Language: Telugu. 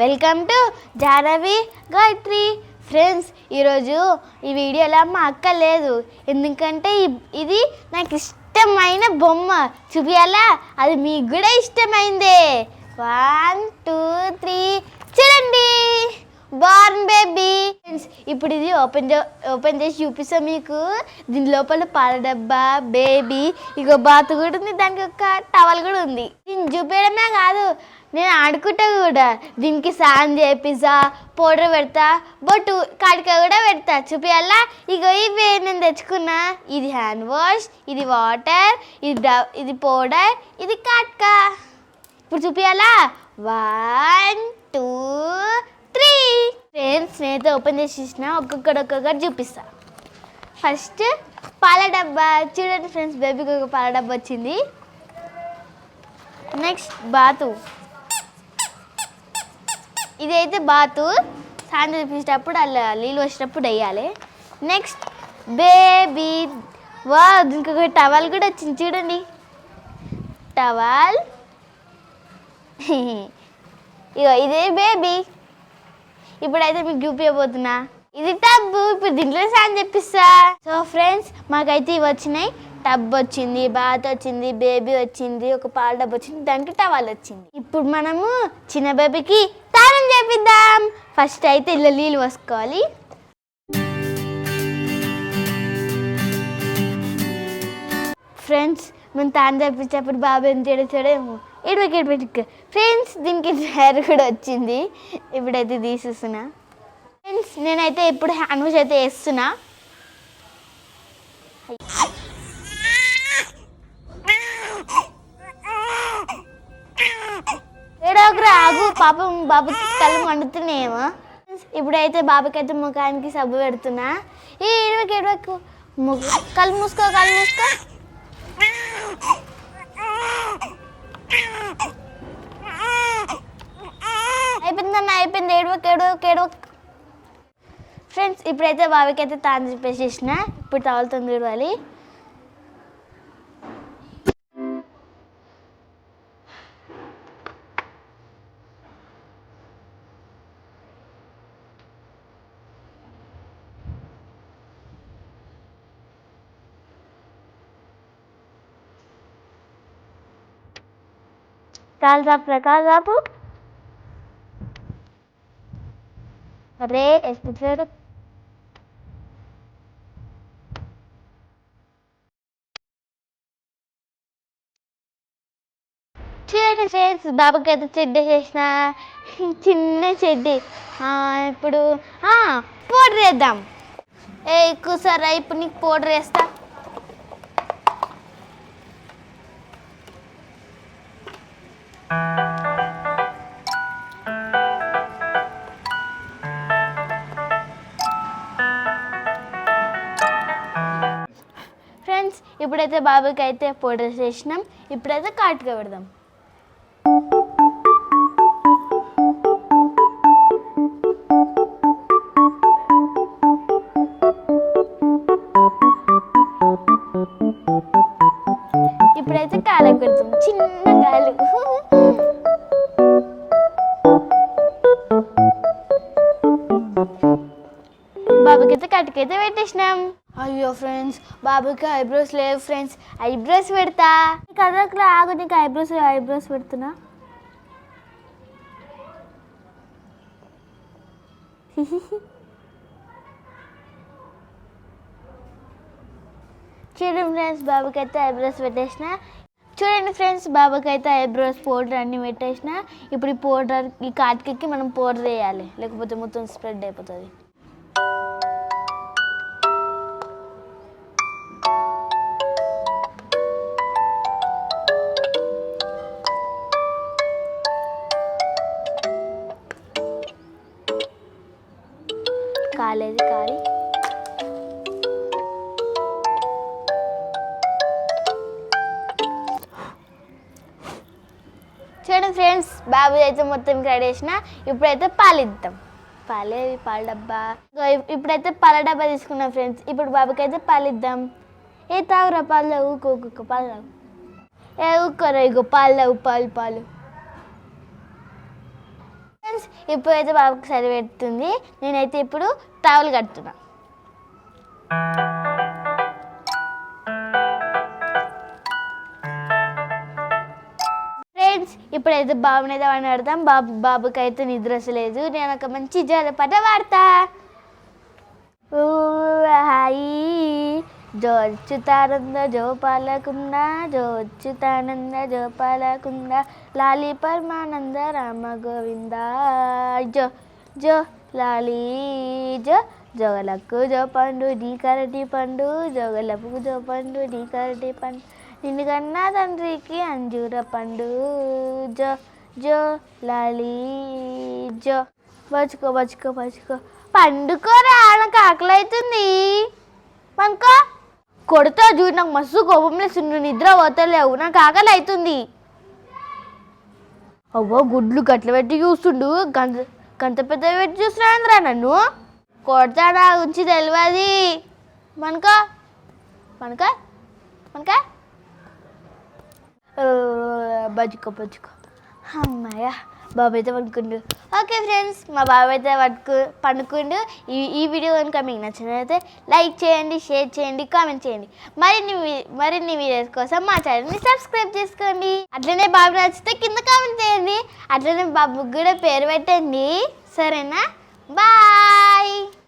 Welcome to Jahnavi Gayatri friends. ఈరోజు ఈ వీడియోలో మా అక్క లేదు, ఎందుకంటే ఇది నాకు ఇష్టమైన బొమ్మ చూపియాలా, అది మీకు కూడా ఇష్టమైందే. 1 2 3 చూడండి, బార్న్ బేబీ. ఇప్పుడు ఇది ఓపెన్ చేసి చూపిస్తాం మీకు. దీని లోపల పాల డబ్బా, బేబీ, ఇగో బాతు కూడా ఉంది, దానికి ఒక టవల్ కూడా ఉంది. దీన్ని చూపించడమే కాదు, నేను ఆడుకుంటా కూడా. దీనికి స్నానం చేపిస్తా, పౌడర్ పెడతా, బొట్టు కాటిక కూడా పెడతా. చూపియాలా, ఇగో ఇవే నేను తెచ్చుకున్నా. ఇది హ్యాండ్ వాష్, ఇది వాటర్, ఇది పౌడర్, ఇది కాటిక. ఇప్పుడు చూపియాలా, 1 2 3 ఫ్రెండ్స్. నేనైతే ఓపెన్ చేసి ఇచ్చిన, ఒక్కొక్కటి చూపిస్తా. ఫస్ట్ పాల డబ్బా చూడండి ఫ్రెండ్స్, బేబీకి ఒక పాల డబ్బా వచ్చింది. నెక్స్ట్ బాతు, ఇదైతే బాతు స్నానం చేపించేటప్పుడు అలా నీళ్ళు వచ్చినప్పుడు వేయాలి. నెక్స్ట్ బేబీ, వా దీనికి ఒక టవల్ కూడా వచ్చింది చూడండి, టవల్. ఇగో ఇదే బేబీ. ఇప్పుడైతే మీకు చూపించబోతున్నా, ఇది టబ్బు. ఇప్పుడు దీంట్లో స్నానం చేపిస్తా. సో ఫ్రెండ్స్, మాకైతే ఇవి వచ్చినాయి. టబ్ వచ్చింది, బాత్ వచ్చింది, బేబీ వచ్చింది, ఒక పాల డబ్బు వచ్చింది, దానికి టవల్ వచ్చింది. ఇప్పుడు మనము చిన్న బేబీకి స్నానం చేపిద్దాం. ఫస్ట్ అయితే ఇలా నీళ్ళు పోసుకోవాలి. ఫ్రెండ్స్, మనం తాను చేపించేటప్పుడు బాబు ఎంత ఏడుచాడేమో. ఏడువకి ఫ్రెండ్స్, దీనికి హెయిర్ కూడా వచ్చింది. ఇప్పుడైతే తీసేస్తున్నా ఫ్రెండ్స్. నేనైతే ఇప్పుడు హ్యాండ్ వాష్ అయితే వేస్తున్నా. ఏడోకరా ఆగు, పాపం బాబుకి కళ్ళు మండుతున్నాయేమో. ఇప్పుడైతే బాబుకైతే ముఖానికి సబ్బు పెడుతున్నా. ఏడవకు కళ్ళు మూసుకో. అయిపోయిందన్న, అయిపోయింది. ఏడవకు ఫ్రెండ్స్. ఇప్పుడైతే బాబుకి అయితే తాను చెప్పేసేసిన. ఇప్పుడు టవల్తో తుడవాలి. కాలు చాపు. అరే ఎస్పెక్ట్ చూడండి ఫ్రెండ్స్, బాబుకి అయితే చెడ్డ చేసిన, చిన్న చెడ్డి. ఇప్పుడు పౌడర్ వేద్దాం. ఎక్కువ సరే, ఇప్పుడు నీకు పౌడర్ వేస్తా. ఫ్రెండ్స్, ఇప్పుడైతే బాబుకి అయితే పౌడర్ చేసినాం. ఇప్పుడైతే కాటుగా పెడదాం. ఇప్పుడైతే కాళ్ళకి పెడతాం, చిన్న కాలు. బాబుకి అయితే కట్టుకైతే పెట్టేసినాం. అయ్యో ఫ్రెండ్స్, బాబుకి ఐబ్రోస్ లేవు ఫ్రెండ్స్, ఐబ్రోస్ పెడతా. కదకలా ఆగు, నీకు ఐబ్రోస్ పెడుతున్నా. చూడండి ఫ్రెండ్స్, బాబుకి అయితే ఐబ్రోస్ పెట్టేసిన. చూడండి ఫ్రెండ్స్, బాబుకి అయితే ఐబ్రోస్ పౌడర్ అన్నీ పెట్టేసిన. ఇప్పుడు ఈ పౌడర్, ఈ కాటికి మనం పౌడర్ వేయాలి, లేకపోతే మొత్తం స్ప్రెడ్ అయిపోతుంది. కాలేదు కాలి. చూడండి ఫ్రెండ్స్, బాబు అయితే మొత్తం రెడీ చేసిన. ఇప్పుడైతే పాలు ఇద్దాం. పాల డబ్బా. ఇప్పుడైతే పాల డబ్బా తీసుకున్నాం ఫ్రెండ్స్. ఇప్పుడు బాబుకి అయితే పాలు ఇద్దాం. తాగురా పాలు, ఊకో పాలు తాగు. ఊకోరా, ఇగో పాలు తాగు, పాలు. ఫ్రెండ్స్ ఇప్పుడైతే బాబుకి సరి పెడుతుంది. నేనైతే ఇప్పుడు టవల్ కడుతున్నా. ఫ్రెండ్స్ ఇప్పుడైతే బాబుని అయితే వాడిని ఆడతాం. బాబుకి అయితే నిద్ర వస్తలేదు. నేను ఒక మంచి జలపాట వాడతా. హాయి జో అచ్యుతానంద జో పాలకుంద జో అచ్యుతానంద జో పాలకుంద లాలి పరమానంద రామ గోవింద జో జో లాలి జో జోగలకు జో పండు నీ కరటి పండు జోగలకు జో పండు నీ కరటి పండు నిన్ను కన్నా తండ్రికి అంజూర పండు జో జో లాలి జో బచుకో బచుకో బచుకో పండుకోరా నాకు ఆకలి అవుతుంది. మనకో కొడుతా చూడు నాకు మస్తు కోపం లేదు. నిద్ర పోతలేవు నాకు ఆకలి అవుతుంది. అవ్వో గుడ్లు గట్ల పెట్టి చూస్తుండు. గంత పెద్ద పెట్టి చూస్తున్నాంద్రా నన్ను. కొడతాడా ఉంచి తెలియదు. మనకో మనక మనక బజుకో బజుకో అమ్మాయ బాబు అయితే పడుకుండు. ఓకే ఫ్రెండ్స్ మా బాబు అయితే పండుకుండు. ఈ వీడియో కనుక మీకు నచ్చినట్లయితే లైక్ చేయండి, షేర్ చేయండి, కామెంట్ చేయండి. మరిన్ని వీడియోస్ కోసం మా ఛానల్ని సబ్స్క్రైబ్ చేసుకోండి. అట్లనే బాబు నచ్చితే కింద కామెంట్ చేయండి. అట్లనే బాబుకి కూడా పేరు పెట్టండి. సరేనా? బాయ్.